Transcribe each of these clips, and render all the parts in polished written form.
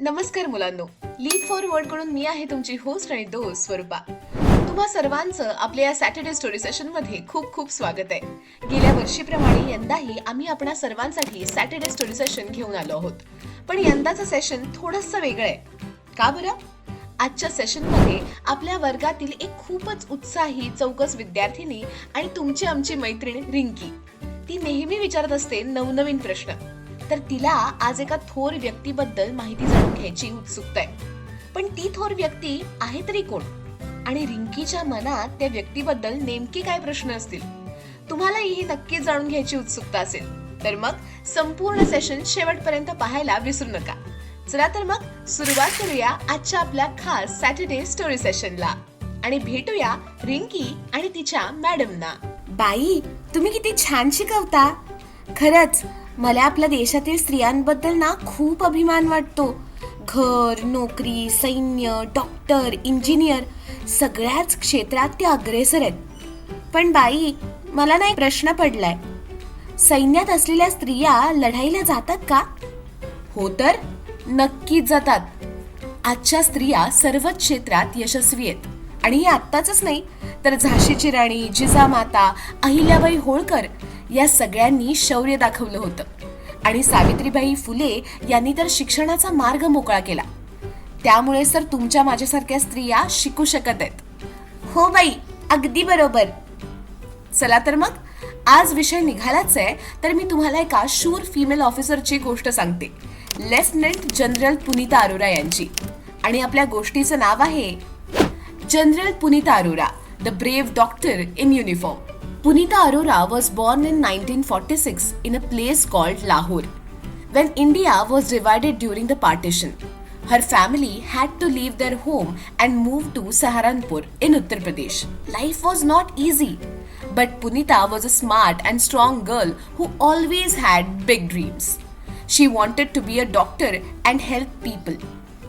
नमस्कार मुलांनो, leaf for word कडून मी आहे तुमची होस्ट आणि दोस्त स्वरूपा. तुम्हा सर्वांचं आपल्या या सॅटर्डे स्टोरी सेशन मध्ये खूप खूप स्वागत आहे. गेल्या वर्षीप्रमाणे यंदाही आम्ही आपणा सर्वांसाठी सॅटर्डे स्टोरी सेशन घेऊन आलो आहोत. पण यंदाचं सेशन थोडंसं वेगळं आहे. का बरं? आजच्या सेशन मध्ये आपल्या वर्गातील एक खूपच उत्साही चौकस विद्यार्थिनी आणि तुमची आमची मैत्रीण रिंकी. ती नेहमी विचारत असते नवनवीन प्रश्न. तर तिला आज एका थोर व्यक्तीबद्दल माहिती जाणून घ्यायची उत्सुकता आहे. पण ती थोर व्यक्ती आहे तरी कोण? आणि रिंकीच्या मनात त्या व्यक्तीबद्दल नेमके काय प्रश्न असतील? तुम्हालाही ही नक्कीच जाणून घ्यायची उत्सुकता असेल. तर मग संपूर्ण सेशन शेवटपर्यंत पाहायला विसरू नका. चला तर मग सुरुवात करूया आजच्या आपल्या खास सॅटर्डे स्टोरी सेशनला आणि भेटूया रिंकी आणि तिच्या मॅडमना. बाई, तुम्ही किती छान शिकवता. खरंच मला आपल्या देशातील स्त्रियांबद्दल ना खूप अभिमान वाटतो. घर, नोकरी, सैन्य, डॉक्टर, इंजिनियर सगळ्याच क्षेत्रात ते अग्रेसर आहेत. पण बाई, मला ना एक प्रश्न पडलाय. सैन्यात असलेल्या स्त्रिया लढाईला जातात का? हो तर नक्कीच जातात. आजच्या स्त्रिया सर्वच क्षेत्रात यशस्वी आहेत. आणि हे आत्ताच नाही तर झाशीची राणी, जिजामाता, अहिल्याबाई होळकर या सगळ्यांनी शौर्य दाखवलं होतं. आणि सावित्रीबाई फुले यांनी तर शिक्षणाचा मार्ग मोकळा केला. त्यामुळेच तर तुमच्या माझ्यासारख्या स्त्रिया शिकू शकत आहेत. हो बाई, अगदी बरोबर. चला तर मग आज विषय निघालाच आहे तर मी तुम्हाला एका शूर फिमेल ऑफिसरची गोष्ट सांगते. लेफ्टनंट जनरल पुनीता अरोरा यांची. आणि आपल्या गोष्टीचं नाव आहे general Punita Arora, the brave doctor in uniform. Punita Arora was born in 1946 in a place called Lahore. When India was divided during the partition, her family had to leave their home and move to Saharanpur in Uttar Pradesh. Life was not easy, but Punita was a smart and strong girl who always had big dreams. She wanted to be a doctor and help people,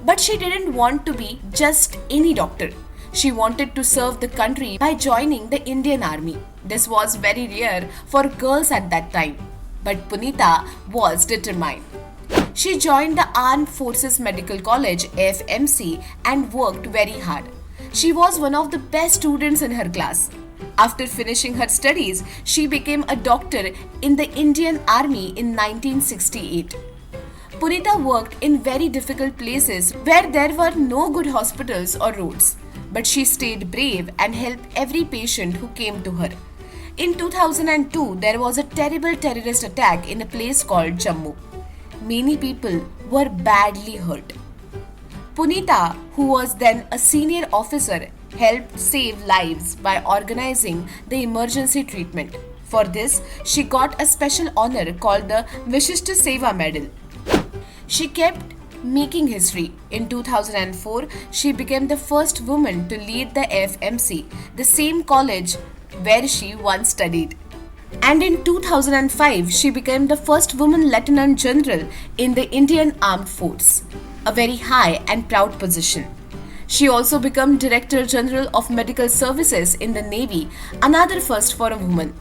but she didn't want to be just any doctor. She wanted to serve the country by joining the Indian Army. This was very rare for girls at that time, but Punita was determined. She joined the Armed Forces Medical College (AFMC) and worked very hard. She was one of the best students in her class. After finishing her studies, she became a doctor in the Indian Army in 1968. Punita worked in very difficult places where there were no good hospitals or roads. But she stayed brave and helped every patient who came to her. In 2002, there was a terrible terrorist attack in a place called Jammu. Many people were badly hurt. Punita, who was then a senior officer, helped save lives by organizing the emergency treatment. For this, she got a special honor called the Vishishta Seva Medal. She kept making history. In 2004, she became the first woman to lead the AFMC, the same college where she once studied. And in 2005, she became the first woman lieutenant general in the Indian Armed Force, a very high and proud position. She also became Director General of Medical Services in the Navy, another first for a woman.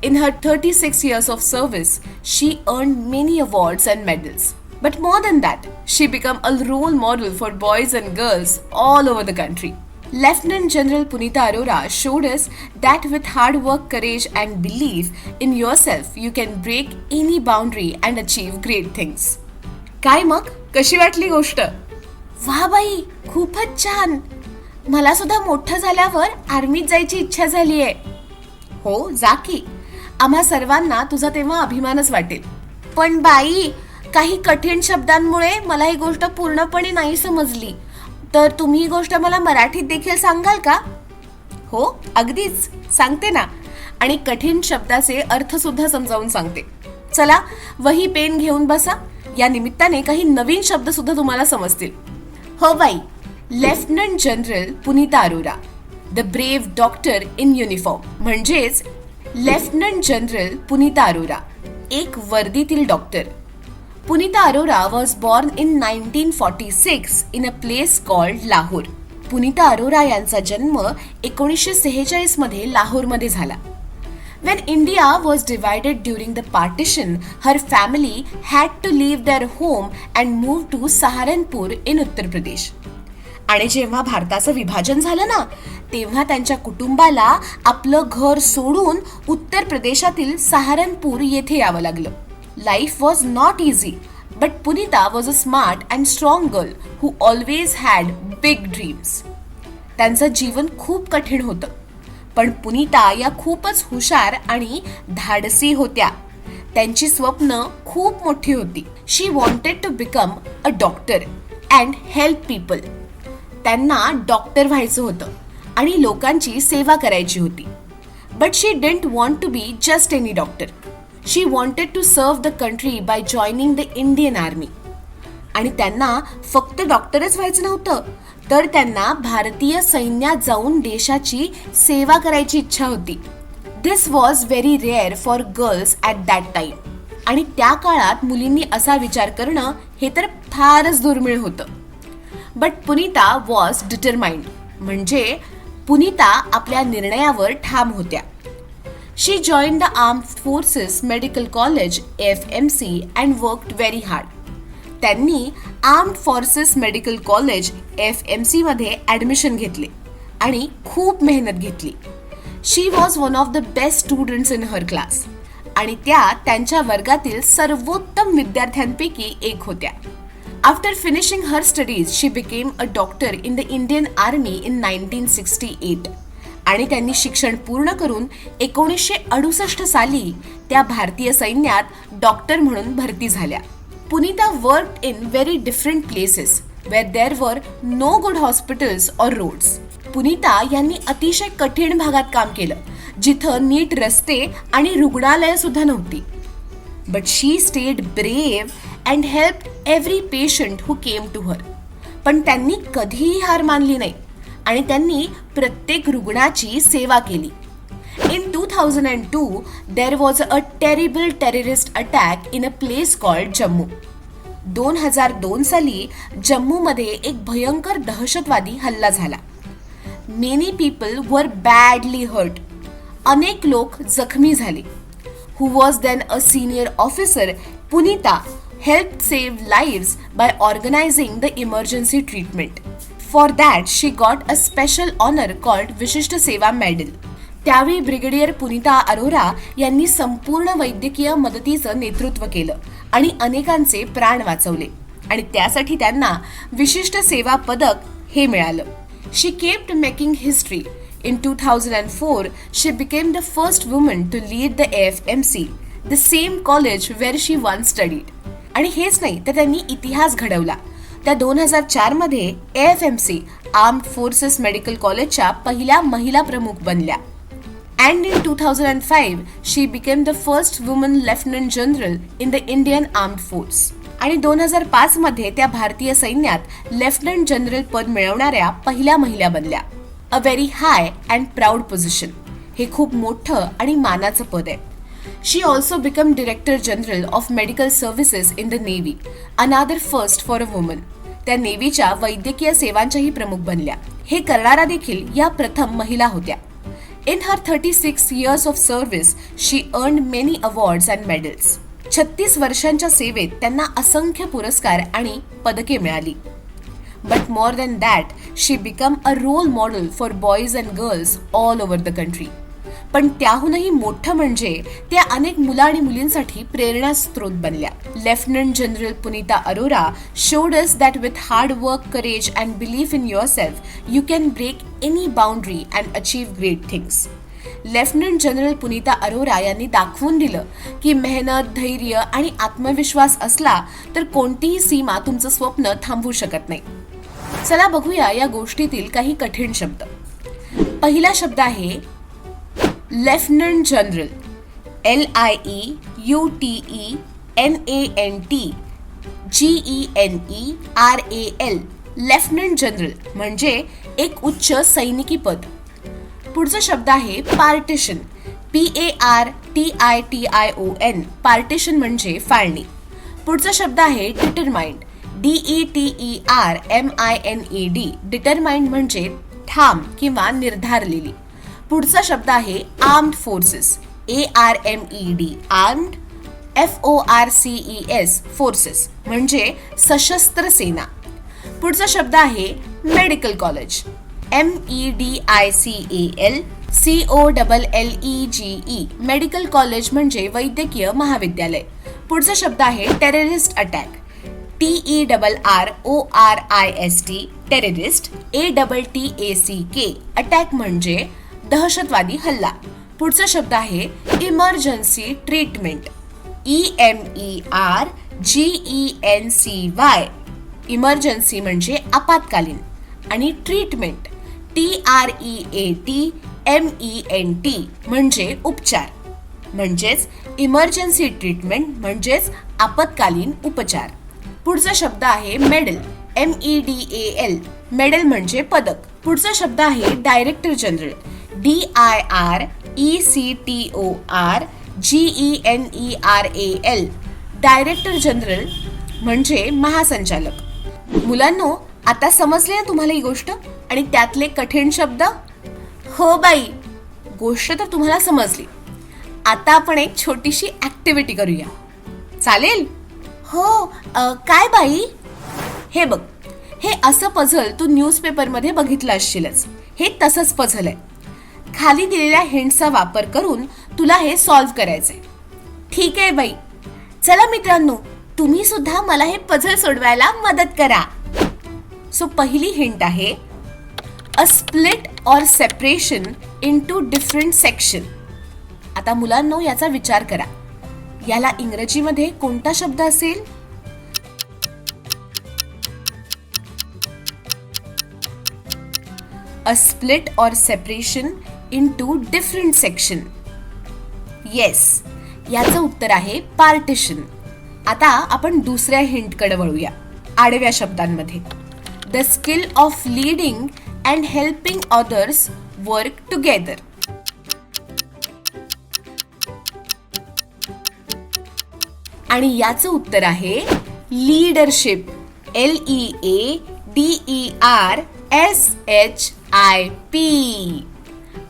In her 36 years of service, she earned many awards and medals. But more than that, she became a role model for boys and girls all over the country. Lieutenant General Punita Arora showed us that with hard work, courage and belief in yourself, you can break any boundary and achieve great things. काय मग? कशी वाटली गोष्ट? वा बाई, खूपच छान. मला सुद्धा मोठं झाल्यावर आर्मीत जायची इच्छा झालीये. हो, जा की. आम्हा सर्वांना तुझा तेव्हा अभिमानच वाटेल. पण बाई, काही कठीण शब्दांमुळे मला ही गोष्ट पूर्णपणे नाही समजली. तर तुम्ही ही गोष्ट मला मराठीत देखील सांगाल का? हो, अगदीच सांगते ना. आणि कठीण शब्दाचे अर्थ सुद्धा समजावून सांगते. चला, वही पेन घेऊन बसा. या निमित्ताने काही नवीन शब्द सुद्धा तुम्हाला समजतील. हो बाई. Lieutenant general Punita Arora, the brave doctor in uniform. म्हणजेच लेफ्टनंट जनरल पुनीता अरोरा, एक वर्दीतील doctor. Punita Arora was born in 1946 in a place called Lahore. पुनीता अरोरा यांचा जन्म 1946 मध्ये लाहोरमध्ये झाला. When India was divided during the partition, her family had to leave their home and move to Saharanpur in Uttar Pradesh. आणि जेव्हा भारताचं विभाजन झालं ना, तेव्हा त्यांच्या कुटुंबाला आपलं घर सोडून उत्तर प्रदेशातील सहारनपूर येथे यावं लागलं. Life was not easy, but Punita was a smart and strong girl who always had big dreams. त्यांचं जीवन खूप कठीण होतं, पण पुनीता या खूपच हुशार आणि धाडसी होत्या. त्यांची स्वप्न खूप मोठी होती. She wanted to become a doctor and help people. त्यांना डॉक्टर व्हायचं होतं आणि लोकांची सेवा करायची होती. But she didn't want to be just any doctor. She wanted to serve the country by joining the Indian army. आणि त्यांना फक्त डॉक्टरच व्हायचं नव्हतं, तर त्यांना भारतीय सैन्यात जाऊन देशाची सेवा करायची इच्छा होती. This was very rare for girls at that time. आणि त्या काळात मुलींनी असा विचार करणं हे तर फारच दुर्मिळ होतं. But Punita was determined. म्हणजे पुनीता आपल्या निर्णयावर ठाम होत्या. She joined the armed forces medical college FMC and worked very hard. त्यांनी armed forces medical college FMC मध्ये ॲडमिशन घेतले आणि खूप मेहनत घेतली. She was one of the best students in her class. आणि त्या त्यांच्या वर्गातील सर्वोत्तम विद्यार्थ्यांपैकी एक होत्या. After finishing her studies, she became a doctor in the Indian Army in 1968. आणि त्यांनी शिक्षण पूर्ण करून 1968 साली त्या भारतीय सैन्यात डॉक्टर म्हणून भरती झाल्या. Punita worked in very different places where there were no good hospitals और रोड्स. पुनीता यांनी अतिशय कठीण भागात काम केलं, जिथं नीट रस्ते आणि रुग्णालय सुद्धा नव्हती. But she stayed brave and helped every patient who came to her. पण त्यांनी कधीही हार मानली नाही आणि त्यांनी प्रत्येक रुग्णाची सेवा केली. In 2002, there was a terrible terrorist attack in a place called Jammu. 2002 साली जम्मूमध्ये एक भयंकर दहशतवादी हल्ला झाला. Many people were badly hurt. अनेक लोक जखमी झाले. Who was then a senior officer, Punita helped save lives by organizing the emergency treatment. For that, she got a special honor called विशिष्ट सेवा मेडल. त्यावेळी ब्रिगेडियर पुनीता अरोरा यांनी संपूर्ण वैद्यकीय मदतीचं नेतृत्व केलं आणि अनेकांचे प्राण वाचवले आणि त्यासाठी त्यांना विशिष्ट सेवा पदक हे मिळालं. She kept making history. In 2004, she became the first woman to lead the AFMC, the same college where she once studied. आणि हेच नाही तर त्यांनी इतिहास घडवला. त्या 2004 मध्ये AFMC आर्म्ड फोर्सेस मेडिकल कॉलेजच्या पहिल्या महिला प्रमुख बनल्या. And in 2005, she became the first woman lieutenant general in the Indian Armed Force. आणि 2005 मध्ये त्या भारतीय सैन्यात लेफ्टनंट जनरल पद मिळवणाऱ्या पहिल्या महिला बनल्या. A very high and proud position. हे खूप मोठं आणि मानाचं पद आहे. She also become director general of medical services in the navy, another first for a woman. त्या नेव्हीच्या वैद्यकीय सेवांच्याही प्रमुख बनल्या. हे करणारा देखील या प्रथम महिला होत्या. In her 36 years of service, she earned many awards and medals. 36 वर्षांच्या सेवेत त्यांना असंख्य पुरस्कार आणि पदके मिळाली. But more than that, she became a role model for boys and girls all over the country. पण त्याहूनही मोठं म्हणजे त्या अनेक मुलं आणि मुलींसाठी प्रेरणा स्रोत बनल्या. Lieutenant general Punita Arora showed us that with hard work, courage and belief in yourself, you can break any boundary and achieve great things. Lieutenant general Punita Arora यांनी दाखवून दिलं की मेहनत, धैर्य आणि आत्मविश्वास असला तर कोणतीही सीमा तुमचं स्वप्न थांबवू शकत नाही. चला बघूया या गोष्टीतील काही कठीण शब्द. पहिला शब्द आहे lieutenant general. LIEUTENANT GENERAL. Lieutenant general म्हणजे एक उच्च सैनिकी पद. पुढचा शब्द आहे पार्टिशन. PARTITION. पार्टिशन म्हणजे फाळणी. पुढचा शब्द आहे डिटरमाइंड. DETERMINED. डिटरमाइंड म्हणजे ठाम किंवा निर्धारलेली. पुढचा शब्द आहे armed forces. ARMED armed, FORCES forces म्हणजे सशस्त्र सेना. पुढचा शब्द आहे medical college. MEDICAL COLLEGE medical college म्हणजे वैद्यकीय महाविद्यालय. पुढचा शब्द आहे terrorist attack. TERRORIST terrorist. ATTACK attack म्हणजे दहशतवादी हल्ला. पुढचा शब्द आहे इमर्जन्सी ट्रीटमेंट. EMERGENCY इमर्जन्सी म्हणजे आपत्कालीन आणि ट्रीटमेंट TREATMENT म्हणजे उपचार. म्हणजेच इमर्जन्सी ट्रीटमेंट म्हणजेच आपत्कालीन उपचार. पुढचा शब्द आहे मेडल. MEDAL मेडल म्हणजे पदक. पुढचा शब्द आहे director general. DIRECTORGENERAL director general म्हणजे महासंचालक. मुलांनो, आता समजले ना तुम्हाला ही गोष्ट आणि त्यातले कठीण शब्द? हो बाई, गोष्ट तर तुम्हाला समजली. आता आपण एक छोटीशी ऍक्टिव्हिटी करूया, चालेल? हो, काय बाई? हे बघ, हे असं पझल तू न्यूजपेपरमध्ये बघितलं असशीलच. हे तसंच पझल आहे. खाली दिलेल्या हिंटचा वापर करून तुला हे सॉल्व्ह करायचंय. ठीक आहे बाई. चला मित्रांनो, तुम्ही सुद्धा मला हे पझल सोडवायला मदत करा. सो पहिली हिंट आहे a split or separation into different section. आता मुलांनो, याचा विचार करा. याला इंग्रजीमध्ये कोणता शब्द असेल? A split or separation into different section. Yes, याचं उत्तर आहे पार्टिशन. आता आपण दुसऱ्या हिंटकडे वळूया. आडव्या शब्दांमध्ये the skill of leading and helping others work together. आणि याचं उत्तर आहे लीडरशिप. LEADERSHIP.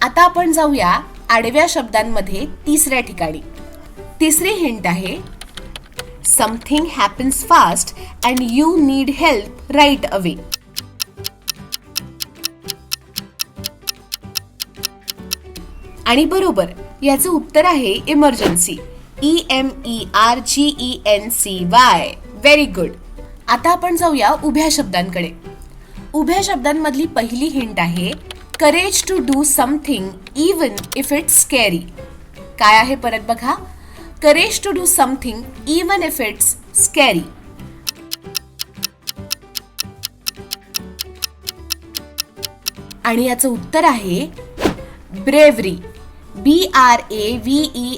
आता आपण जाऊया आडव्या शब्दांमध्ये तिसऱ्या ठिकाणी. तिसरी हिंट आहे something happens fast and you need help right away. आणि बरोबर, याचं उत्तर आहे इमर्जन्सी. EMERGENCY. Very good. आता आपण जाऊया उभ्या शब्दांकडे. उभ्या शब्दांमधली पहिली हिंट आहे courage to do something even if it's scary. काय आहे परत बघा. Courage to do something even if it's scary. आणि याचं उत्तर आहे ब्रेव्हरी. BRAVERY.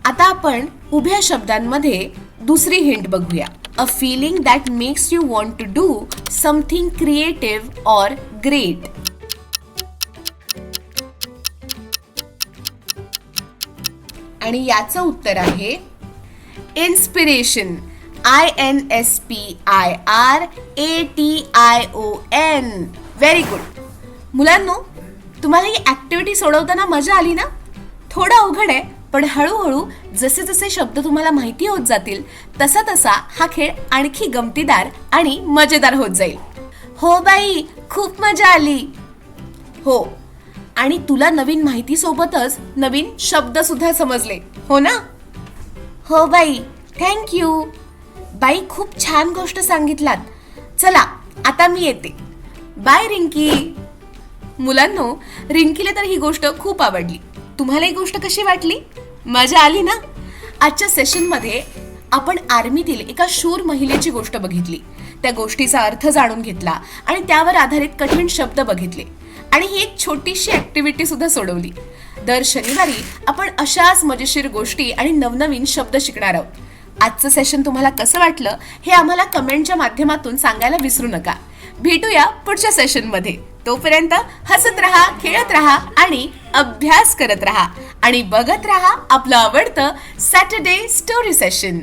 आता आपण उभ्या शब्दांमध्ये दुसरी हिंट बघूया. A feeling that makes you want to do something creative or great. आणि याचं उत्तर आहे इन्स्पिरेशन. INSPIRATION. Very good. मुलांनो, तुम्हाला ही ऍक्टिव्हिटी सोडवताना मजा आली ना? थोडं अवघड आहे, पण हळूहळू जसे जसे शब्द तुम्हाला माहिती होत जातील तसा तसा हा खेळ आणखी गमतीदार आणि मजेदार होत जाईल. हो बाई, खूप मजा आली. हो, आणि तुला नवीन माहिती सोबतच नवीन शब्द सुद्धा समजले, हो ना? हो बाई, थँक्यू. बाई, खूप छान गोष्ट सांगितलात. चला, आता मी येते. बाय रिंकी. मुलांनो, रिंकीला तर ही गोष्ट खूप आवडली. तुम्हाला ही गोष्ट कशी वाटली? मजा आली ना? आजच्या सेशनमध्ये आपण आर्मीतील एका शूर महिलेची गोष्ट बघितली, त्या गोष्टीचा अर्थ जाणून घेतला आणि त्यावर आधारित कठीण शब्द बघितले आणि ही एक छोटीशी ऍक्टिव्हिटी सुद्धा सोडवली. दर शनिवारी आपण अशाच मजेशीर गोष्टी आणि नवनवीन शब्द शिकणार आहोत. आजचं सेशन तुम्हाला कसं वाटलं हे आम्हाला कमेंटच्या माध्यमातून सांगायला विसरू नका. भेटूया पुढच्या सेशनमध्ये. तोपर्यंत हसत राहा, खेळत राहा आणि अभ्यास करत राहा आणि बघत राहा आपलं आवडतं सॅटर्डे स्टोरी सेशन.